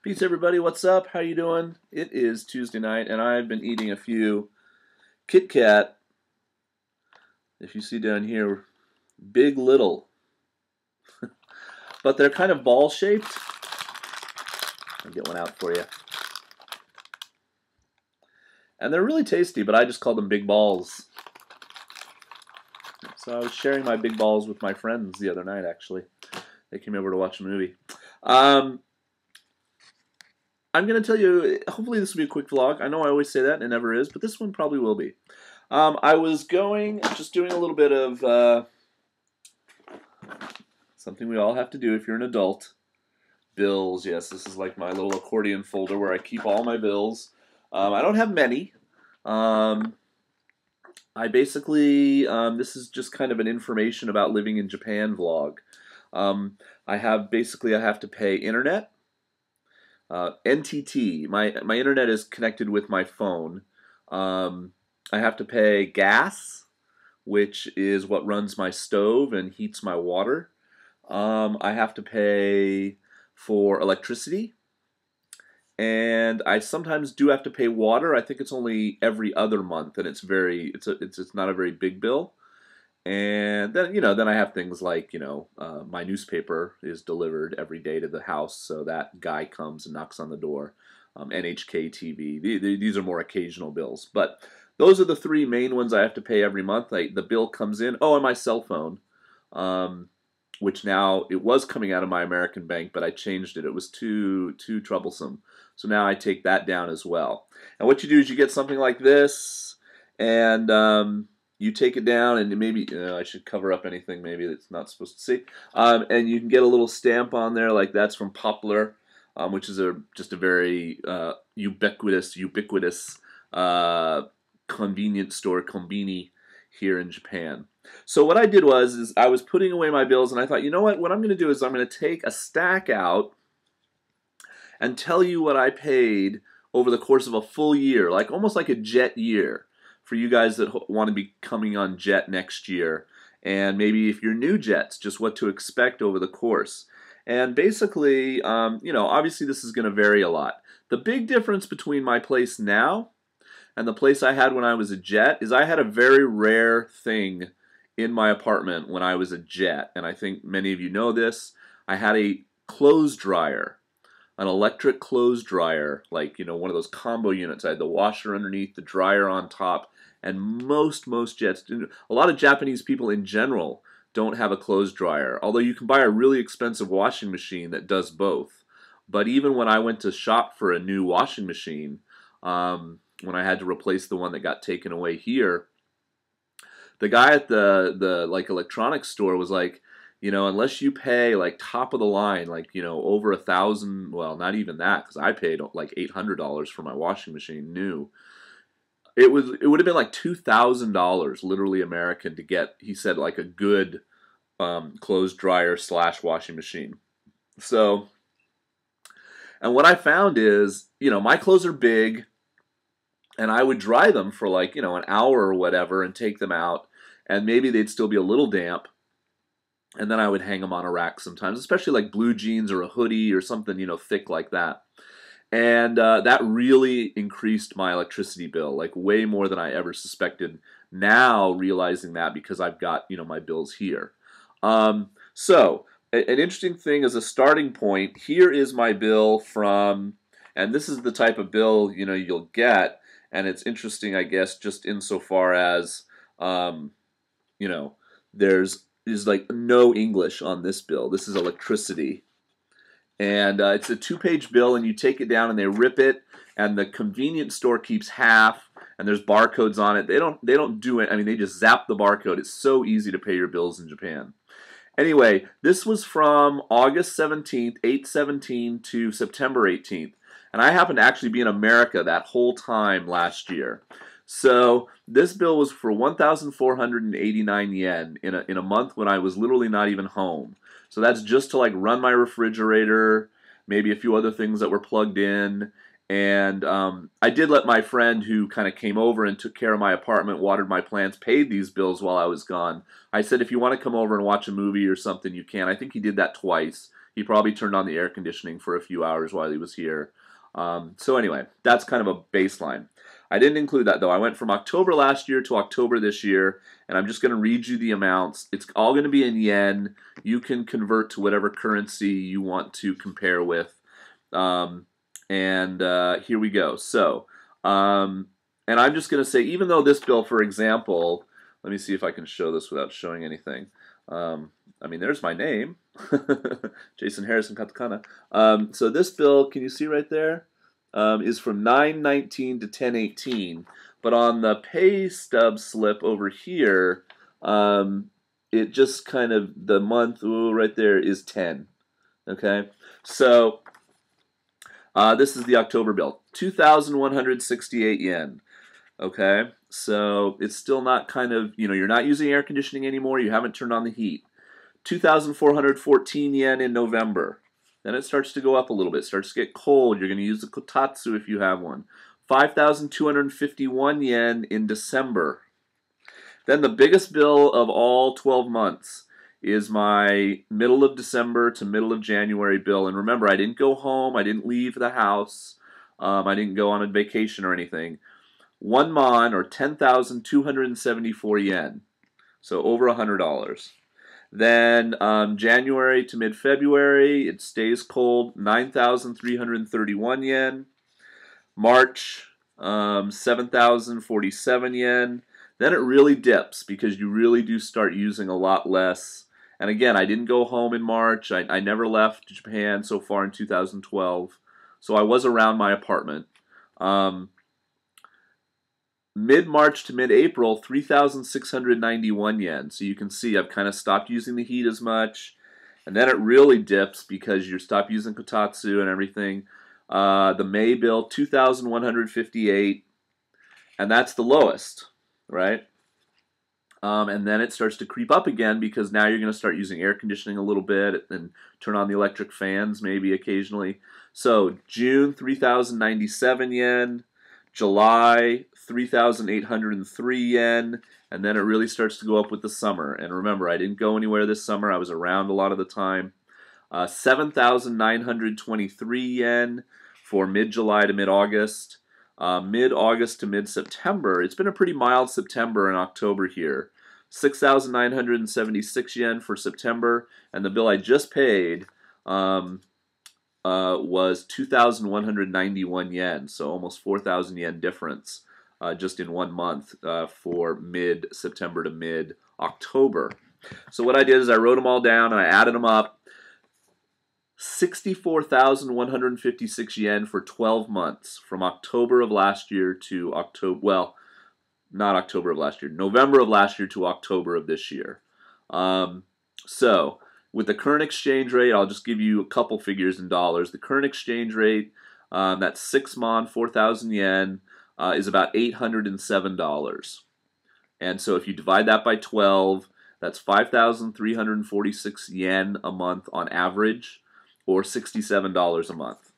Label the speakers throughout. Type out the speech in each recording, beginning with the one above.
Speaker 1: Peace, everybody. What's up? How you doing? It is Tuesday night, and I've been eating a few Kit Kat. If you see down here, big little, but they're kind of ball shaped. I'll get one out for you, and they're really tasty. But I just call them big balls. So I was sharing my big balls with my friends the other night. Actually, they came over to watch a movie. I'm going to tell you, hopefully this will be a quick vlog. I know I always say that, and it never is, but this one probably will be. I was just doing a little bit of something we all have to do if you're an adult. Bills, yes, this is like my little accordion folder where I keep all my bills. I don't have many. I basically, this is just kind of an information about living in Japan vlog. I have to pay internet. NTT. My internet is connected with my phone. I have to pay gas, which is what runs my stove and heats my water. I have to pay for electricity, and I sometimes do have to pay water. I think it's only every other month, and it's not a very big bill. And then I have things like, my newspaper is delivered every day to the house, so that guy comes and knocks on the door. NHK TV. These are more occasional bills, but those are the three main ones I have to pay every month. The bill comes in. Oh, and my cell phone, which now it was coming out of my American bank, but I changed it. It was too troublesome, so now I take that down as well. And what you do is you get something like this, and you take it down, and maybe I should cover up anything maybe that's not supposed to see. And you can get a little stamp on there, like that's from Poplar, which is just a very ubiquitous convenience store, konbini, here in Japan. So what I did was I was putting away my bills, and I thought, you know what I'm going to do is I'm going to take a stack out and tell you what I paid over the course of a full year, like almost like a jet year, for you guys that want to be coming on jet next year, and maybe if you're new jets, just what to expect over the course. And basically, obviously this is going to vary a lot. The big difference between my place now and the place I had when I was a jet is I had a very rare thing in my apartment when I was a jet, and I think many of you know this. I had a clothes dryer, an electric clothes dryer, like, one of those combo units. I had the washer underneath, the dryer on top, and most jets, a lot of Japanese people in general don't have a clothes dryer, although you can buy a really expensive washing machine that does both. But even when I went to shop for a new washing machine, when I had to replace the one that got taken away here, the guy at the electronics store was like, unless you pay like top of the line, like, over $1,000, well, not even that, because I paid like $800 for my washing machine new. It would have been like $2,000, literally American, to get, he said, like a good clothes dryer / washing machine. So, and what I found is, my clothes are big, and I would dry them for like, an hour or whatever and take them out, and maybe they'd still be a little damp, and then I would hang them on a rack sometimes, especially like blue jeans or a hoodie or something, thick like that. And that really increased my electricity bill, like way more than I ever suspected. Now realizing that because I've got, my bills here. So an interesting thing as a starting point, here is my bill from, and this is the type of bill, you'll get. And it's interesting, I guess, just insofar as, there's like no English on this bill. This is electricity. And it's a 2-page bill, and you take it down and they rip it, and the convenience store keeps half, and there's barcodes on it. They don't do it. I mean, they just zap the barcode. It's so easy to pay your bills in Japan. Anyway, this was from August 17th, 8/17 to September 18th. And I happened to actually be in America that whole time last year. So this bill was for 1,489 yen in a month when I was literally not even home. So that's just to like run my refrigerator, maybe a few other things that were plugged in. And I did let my friend who kind of came over and took care of my apartment, watered my plants, paid these bills while I was gone. I said, if you want to come over and watch a movie or something, you can. I think he did that twice. He probably turned on the air conditioning for a few hours while he was here. So anyway, that's kind of a baseline. I didn't include that though. I went from October last year to October this year, and I'm just going to read you the amounts. It's all going to be in yen. You can convert to whatever currency you want to compare with. Here we go. So, and I'm just going to say, even though this bill, for example, let me see if I can show this without showing anything. I mean, there's my name, Jason Harrison Katakana. So this bill, can you see right there, is from 9/19 to 10/18. But on the pay stub slip over here, it just kind of, the month right there is 10. Okay, so this is the October bill, 2,168 yen. Okay, so it's still not kind of, you're not using air conditioning anymore. You haven't turned on the heat. 2,414 yen in November. Then it starts to go up a little bit. It starts to get cold. You're going to use the kotatsu if you have one. 5,251 yen in December. Then the biggest bill of all 12 months is my middle of December to middle of January bill. And remember, I didn't go home. I didn't leave the house. I didn't go on a vacation or anything. 1 mon, or 10,274 yen. So over $100. Then January to mid-February, it stays cold, 9,331 yen. March, 7,047 yen. Then it really dips because you really do start using a lot less. And again, I didn't go home in March. I never left Japan so far in 2012. So I was around my apartment. Mid-March to mid-April, 3,691 yen. So you can see I've kind of stopped using the heat as much. And then it really dips because you stop using kotatsu and everything. The May bill, 2,158. And that's the lowest, right? And then it starts to creep up again because now you're going to start using air conditioning a little bit and turn on the electric fans maybe occasionally. So June, 3,097 yen. July, 3,803 yen, and then it really starts to go up with the summer. And remember, I didn't go anywhere this summer. I was around a lot of the time. 7,923 yen for mid-July to mid-August. Mid-August to mid-September, it's been a pretty mild September and October here. 6,976 yen for September, and the bill I just paid was 2,191 yen, so almost 4,000 yen difference just in 1 month for mid-September to mid-October. So what I did is I wrote them all down and I added them up. 64,156 yen for 12 months from October of last year to October, well, not October of last year, November of last year to October of this year. So with the current exchange rate, I'll just give you a couple figures in dollars. The current exchange rate, that's 6 mon, 4,000 yen, is about $807. And so if you divide that by 12, that's 5,346 yen a month on average, or $67 a month.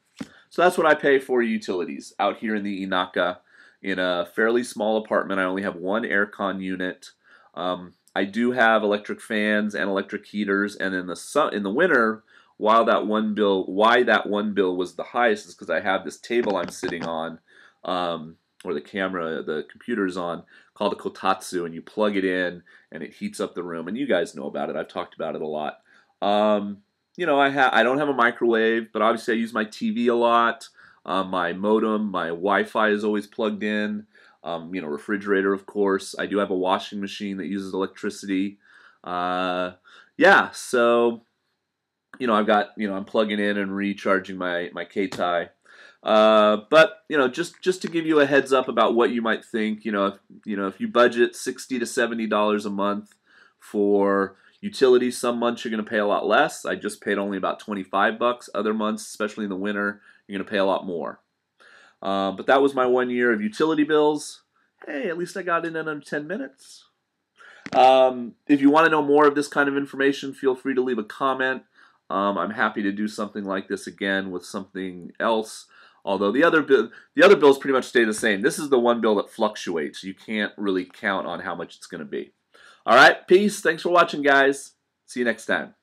Speaker 1: So that's what I pay for utilities out here in the Inaka in a fairly small apartment. I only have one aircon unit. I do have electric fans and electric heaters, and in the winter, why that one bill was the highest is because I have this table I'm sitting on, or the computer's on, called a kotatsu, and you plug it in and it heats up the room. And you guys know about it. I've talked about it a lot. I don't have a microwave, but obviously I use my TV a lot. My modem, my Wi-Fi is always plugged in. Refrigerator, of course. I do have a washing machine that uses electricity. So, I've got, I'm plugging in and recharging my Keitai. But just to give you a heads up about what you might think, if you budget $60 to $70 a month for utilities, some months you're going to pay a lot less. I just paid only about $25. Other months, especially in the winter, you're going to pay a lot more. But that was my 1 year of utility bills. Hey, at least I got in under 10 minutes. If you want to know more of this kind of information, feel free to leave a comment. I'm happy to do something like this again with something else. Although the other bills pretty much stay the same. This is the one bill that fluctuates. You can't really count on how much it's going to be. All right, peace. Thanks for watching, guys. See you next time.